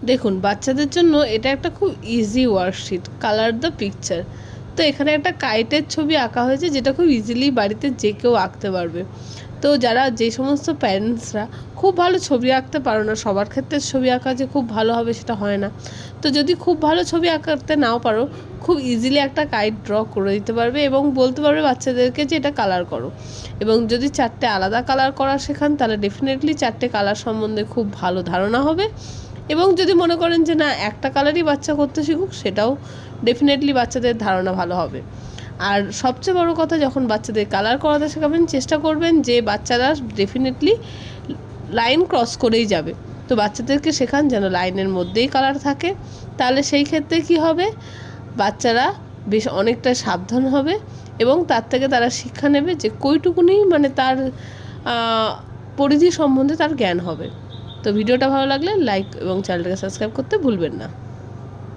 দেখুন, বাচ্চাদের জন্য এটা একটা খুব easy worksheet, colour the picture. তো এখানে একটা কাইটের ছবি আঁকা হয়েছে, যেটা খুব ইজিলি বাড়িতে যে কেউ আঁকতে পারবে। তো যারা যে সমস্ত প্যারেন্টসরা খুব ভালো ছবি আঁকতে পারো না, সবার ক্ষেত্রে ছবি আঁকা যে খুব ভালো হবে সেটা হয় না। তো যদি খুব ভালো ছবি আঁকাতে নাও পারো, খুব ইজিলি একটা কাইট ড্র করে দিতে পারবে এবং বলতে পারবে বাচ্চাদেরকে যে এটা কালার করো। এবং যদি 4টে আলাদা কালার করা শেখান, তাহলে ডেফিনেটলি 4টে কালার সম্বন্ধে খুব ভালো ধারণা হবে। এবং যদি মনে করেন যে না, একটা কালারই বাচ্চা করতে শিখুক, সেটাও ডেফিনেটলি বাচ্চাদের ধারণা ভালো হবে। আর সবচেয়ে বড় কথা, যখন বাচ্চাদের কালার করাতে শেখাবেন, চেষ্টা করবেন যে বাচ্চারা ডেফিনেটলি লাইন ক্রস করেই যাবে। তো বাচ্চাদেরকে শেখান যেন লাইনের মধ্যেই কালার থাকে। তাহলে সেই ক্ষেত্রে কি হবে, বাচ্চারা বেশ অনেকটা সাবধান হবে এবং তার থেকে তারা শিক্ষা নেবে যে কইটুকুনি মানে তার পরিধি সম্বন্ধে তার জ্ঞান হবে। তো ভিডিওটা ভালো লাগলে লাইক এবং চ্যানেলটাকে সাবস্ক্রাইব করতে ভুলবেন না।